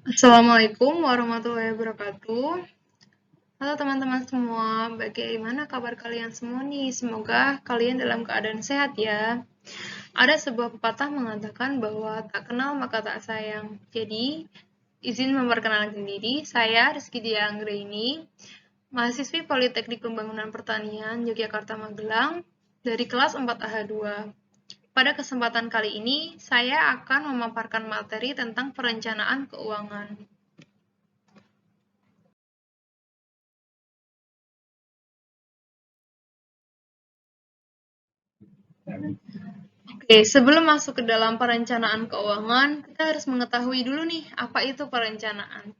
Assalamualaikum warahmatullahi wabarakatuh. Halo teman-teman semua, bagaimana kabar kalian semua nih? Semoga kalian dalam keadaan sehat ya. Ada sebuah pepatah mengatakan bahwa tak kenal maka tak sayang. Jadi, izin memperkenalkan diri, saya Rizky Dia Anggraini, mahasiswi Politeknik Pembangunan Pertanian Yogyakarta Magelang dari kelas 4AH2. Pada kesempatan kali ini, saya akan memaparkan materi tentang perencanaan keuangan. Oke, sebelum masuk ke dalam perencanaan keuangan, kita harus mengetahui dulu nih, apa itu perencanaan.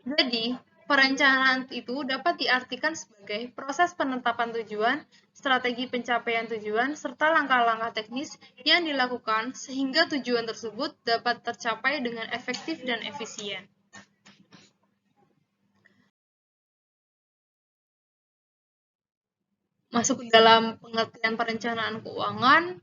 Jadi, perencanaan itu dapat diartikan sebagai proses penetapan tujuan, strategi pencapaian tujuan, serta langkah-langkah teknis yang dilakukan sehingga tujuan tersebut dapat tercapai dengan efektif dan efisien. Masuk ke dalam pengertian perencanaan keuangan,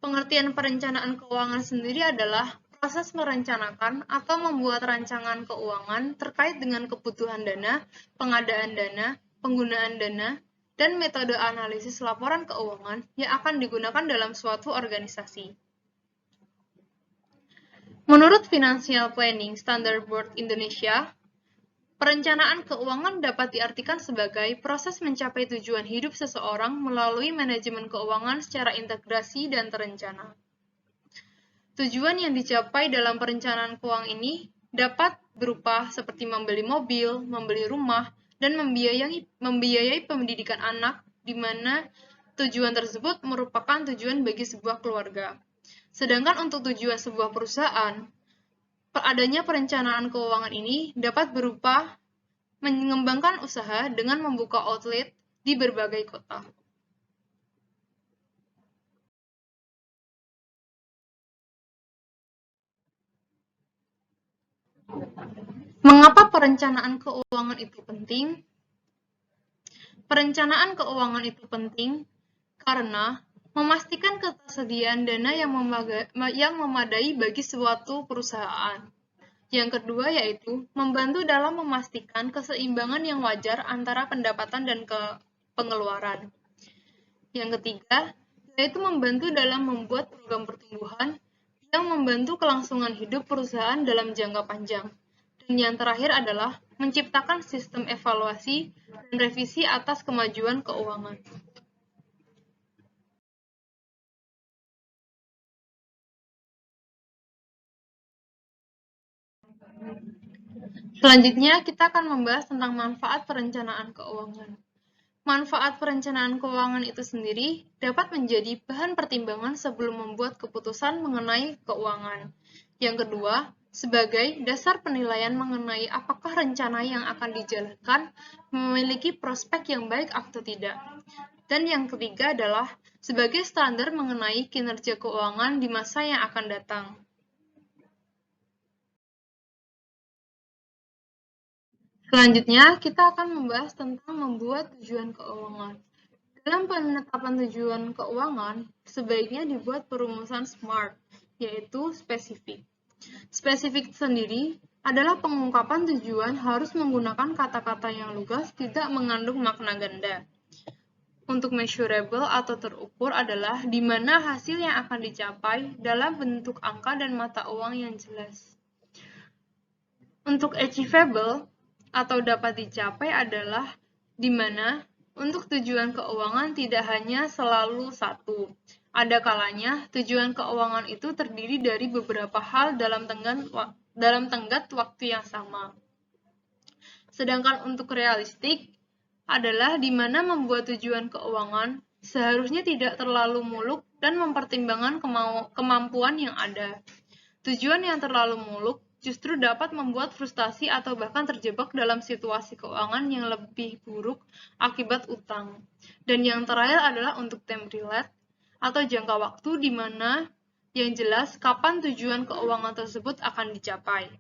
pengertian perencanaan keuangan sendiri adalah proses merencanakan atau membuat rancangan keuangan terkait dengan kebutuhan dana, pengadaan dana, penggunaan dana, dan metode analisis laporan keuangan yang akan digunakan dalam suatu organisasi. Menurut Financial Planning Standard Board Indonesia, perencanaan keuangan dapat diartikan sebagai proses mencapai tujuan hidup seseorang melalui manajemen keuangan secara integrasi dan terencana. Tujuan yang dicapai dalam perencanaan keuangan ini dapat berupa seperti membeli mobil, membeli rumah, dan membiayai pendidikan anak, di mana tujuan tersebut merupakan tujuan bagi sebuah keluarga. Sedangkan untuk tujuan sebuah perusahaan, adanya perencanaan keuangan ini dapat berupa mengembangkan usaha dengan membuka outlet di berbagai kota. Mengapa perencanaan keuangan itu penting? Perencanaan keuangan itu penting karena memastikan ketersediaan dana yang memadai bagi suatu perusahaan. Yang kedua yaitu membantu dalam memastikan keseimbangan yang wajar antara pendapatan dan pengeluaran. Yang ketiga yaitu membantu dalam membuat program pertumbuhan yang membantu kelangsungan hidup perusahaan dalam jangka panjang. Dan yang terakhir adalah menciptakan sistem evaluasi dan revisi atas kemajuan keuangan. Selanjutnya, kita akan membahas tentang manfaat perencanaan keuangan. Manfaat perencanaan keuangan itu sendiri dapat menjadi bahan pertimbangan sebelum membuat keputusan mengenai keuangan. Yang kedua, sebagai dasar penilaian mengenai apakah rencana yang akan dijalankan memiliki prospek yang baik atau tidak. Dan yang ketiga adalah sebagai standar mengenai kinerja keuangan di masa yang akan datang. Selanjutnya, kita akan membahas tentang membuat tujuan keuangan. Dalam penetapan tujuan keuangan, sebaiknya dibuat perumusan SMART, yaitu spesifik. Spesifik sendiri adalah pengungkapan tujuan harus menggunakan kata-kata yang lugas, tidak mengandung makna ganda. Untuk measurable atau terukur adalah di mana hasil yang akan dicapai dalam bentuk angka dan mata uang yang jelas. Untuk achievable atau dapat dicapai adalah di mana untuk tujuan keuangan tidak hanya selalu satu. Ada kalanya tujuan keuangan itu terdiri dari beberapa hal dalam tenggat waktu yang sama. Sedangkan untuk realistik adalah di mana membuat tujuan keuangan seharusnya tidak terlalu muluk dan mempertimbangkan kemampuan yang ada. Tujuan yang terlalu muluk justru dapat membuat frustasi atau bahkan terjebak dalam situasi keuangan yang lebih buruk akibat utang. Dan yang terakhir adalah untuk time relate atau jangka waktu di mana yang jelas kapan tujuan keuangan tersebut akan dicapai.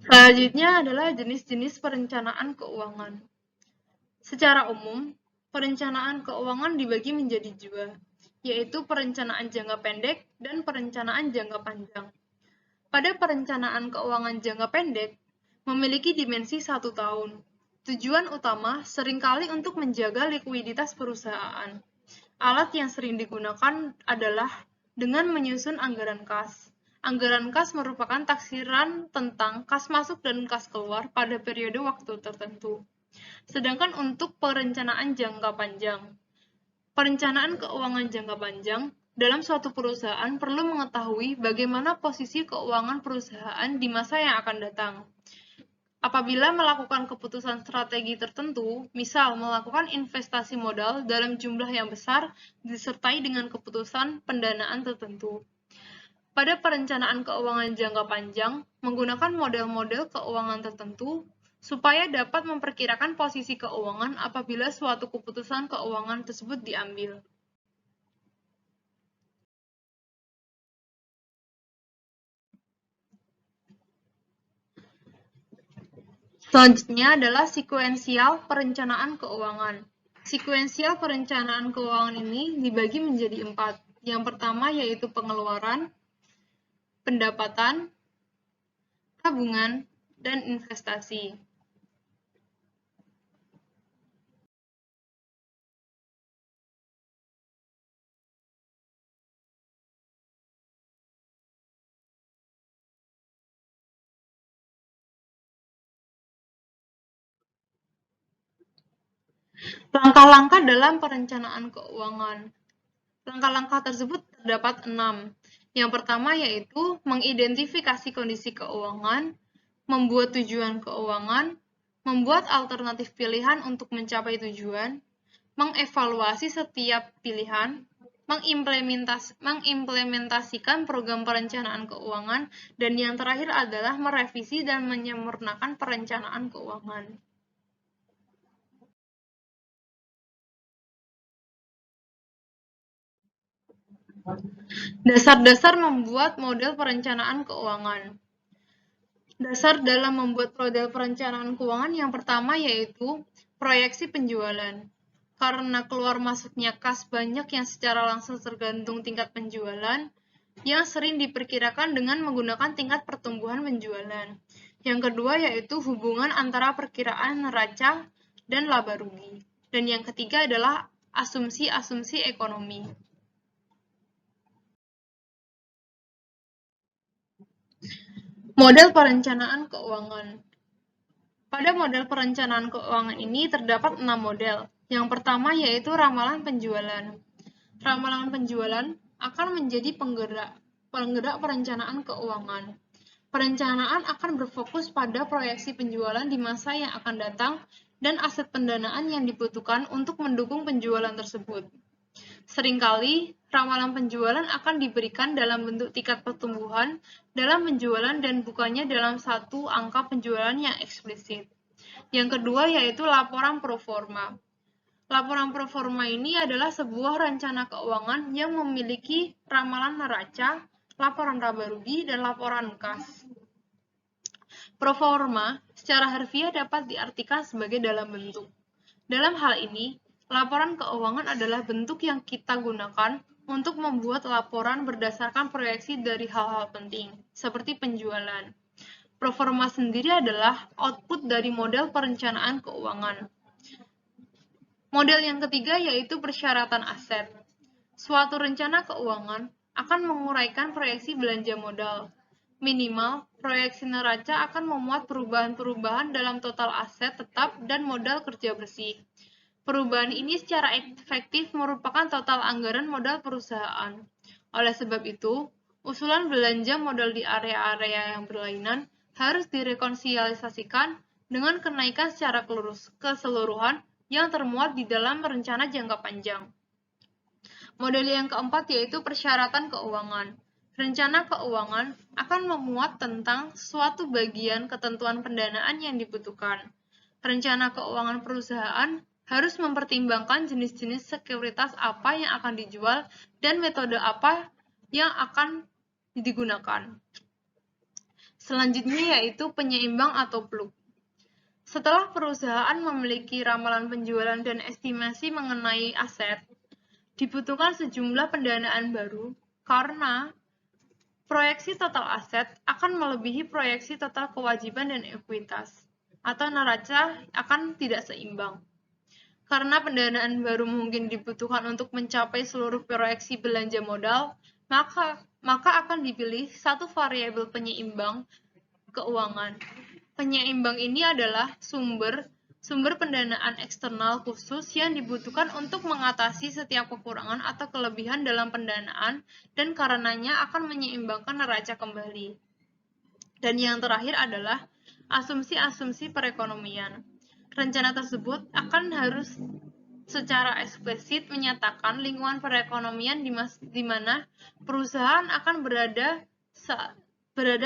Selanjutnya adalah jenis-jenis perencanaan keuangan. Secara umum, perencanaan keuangan dibagi menjadi dua, yaitu perencanaan jangka pendek dan perencanaan jangka panjang. Pada perencanaan keuangan jangka pendek, memiliki dimensi 1 tahun. Tujuan utama seringkali untuk menjaga likuiditas perusahaan. Alat yang sering digunakan adalah dengan menyusun anggaran kas. Anggaran kas merupakan taksiran tentang kas masuk dan kas keluar pada periode waktu tertentu. Sedangkan untuk perencanaan jangka panjang, perencanaan keuangan jangka panjang dalam suatu perusahaan perlu mengetahui bagaimana posisi keuangan perusahaan di masa yang akan datang. Apabila melakukan keputusan strategi tertentu, misal melakukan investasi modal dalam jumlah yang besar disertai dengan keputusan pendanaan tertentu. Pada perencanaan keuangan jangka panjang, menggunakan model-model keuangan tertentu supaya dapat memperkirakan posisi keuangan apabila suatu keputusan keuangan tersebut diambil. Selanjutnya adalah sekuensial perencanaan keuangan. Sekuensial perencanaan keuangan ini dibagi menjadi 4. Yang pertama yaitu pengeluaran, pendapatan, tabungan, dan investasi. Langkah-langkah dalam perencanaan keuangan. Langkah-langkah tersebut terdapat 6. Yang pertama yaitu mengidentifikasi kondisi keuangan, membuat tujuan keuangan, membuat alternatif pilihan untuk mencapai tujuan, mengevaluasi setiap pilihan, mengimplementasikan program perencanaan keuangan, dan yang terakhir adalah merevisi dan menyempurnakan perencanaan keuangan. Dasar-dasar membuat model perencanaan keuangan. Dasar dalam membuat model perencanaan keuangan yang pertama yaitu proyeksi penjualan. Karena keluar masuknya kas banyak yang secara langsung tergantung tingkat penjualan, yang sering diperkirakan dengan menggunakan tingkat pertumbuhan penjualan. Yang kedua yaitu hubungan antara perkiraan neraca dan laba rugi. Dan yang ketiga adalah asumsi-asumsi ekonomi. Model perencanaan keuangan. Pada model perencanaan keuangan ini terdapat 6 model. Yang pertama yaitu ramalan penjualan. Ramalan penjualan akan menjadi penggerak perencanaan keuangan. Perencanaan akan berfokus pada proyeksi penjualan di masa yang akan datang dan aset pendanaan yang dibutuhkan untuk mendukung penjualan tersebut. Seringkali, ramalan penjualan akan diberikan dalam bentuk tingkat pertumbuhan dalam penjualan dan bukannya dalam satu angka penjualan yang eksplisit. Yang kedua yaitu laporan proforma. Laporan proforma ini adalah sebuah rencana keuangan yang memiliki ramalan neraca, laporan laba rugi, dan laporan kas. Proforma secara harfiah dapat diartikan sebagai dalam bentuk. Dalam hal ini, laporan keuangan adalah bentuk yang kita gunakan untuk membuat laporan berdasarkan proyeksi dari hal-hal penting, seperti penjualan. Proforma sendiri adalah output dari model perencanaan keuangan. Model yang ketiga yaitu persyaratan aset. Suatu rencana keuangan akan menguraikan proyeksi belanja modal. Minimal, proyeksi neraca akan memuat perubahan-perubahan dalam total aset tetap dan modal kerja bersih. Perubahan ini secara efektif merupakan total anggaran modal perusahaan. Oleh sebab itu, usulan belanja modal di area-area yang berlainan harus direkonsiliasikan dengan kenaikan secara keseluruhan yang termuat di dalam rencana jangka panjang. Model yang keempat yaitu persyaratan keuangan. Rencana keuangan akan memuat tentang suatu bagian ketentuan pendanaan yang dibutuhkan. Rencana keuangan perusahaan harus mempertimbangkan jenis-jenis sekuritas apa yang akan dijual dan metode apa yang akan digunakan. Selanjutnya yaitu penyeimbang atau plug. Setelah perusahaan memiliki ramalan penjualan dan estimasi mengenai aset, dibutuhkan sejumlah pendanaan baru karena proyeksi total aset akan melebihi proyeksi total kewajiban dan ekuitas, atau neraca akan tidak seimbang. Karena pendanaan baru mungkin dibutuhkan untuk mencapai seluruh proyeksi belanja modal, maka akan dipilih satu variabel penyeimbang keuangan. Penyeimbang ini adalah sumber pendanaan eksternal khusus yang dibutuhkan untuk mengatasi setiap kekurangan atau kelebihan dalam pendanaan dan karenanya akan menyeimbangkan neraca kembali. Dan yang terakhir adalah asumsi-asumsi perekonomian. Rencana tersebut akan harus secara eksplisit menyatakan lingkungan perekonomian di mana perusahaan akan berada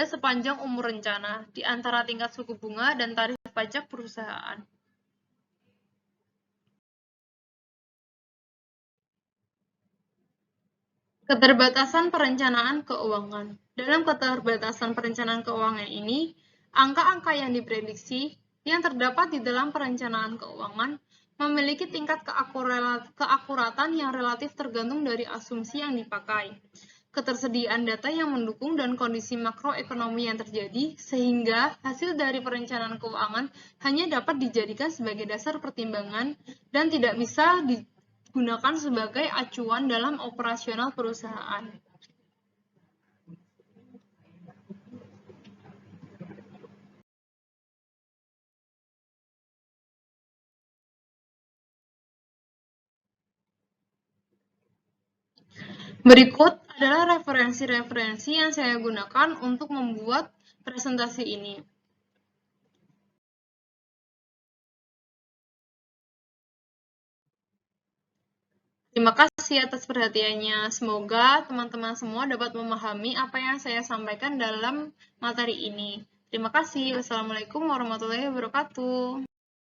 sepanjang umur rencana di antara tingkat suku bunga dan tarif pajak perusahaan. Keterbatasan perencanaan keuangan. Dalam keterbatasan perencanaan keuangan ini, angka-angka yang diprediksi yang terdapat di dalam perencanaan keuangan memiliki tingkat keakuratan yang relatif tergantung dari asumsi yang dipakai, ketersediaan data yang mendukung dan kondisi makroekonomi yang terjadi, sehingga hasil dari perencanaan keuangan hanya dapat dijadikan sebagai dasar pertimbangan dan tidak bisa digunakan sebagai acuan dalam operasional perusahaan. Berikut adalah referensi-referensi yang saya gunakan untuk membuat presentasi ini. Terima kasih atas perhatiannya. Semoga teman-teman semua dapat memahami apa yang saya sampaikan dalam materi ini. Terima kasih. Wassalamualaikum warahmatullahi wabarakatuh.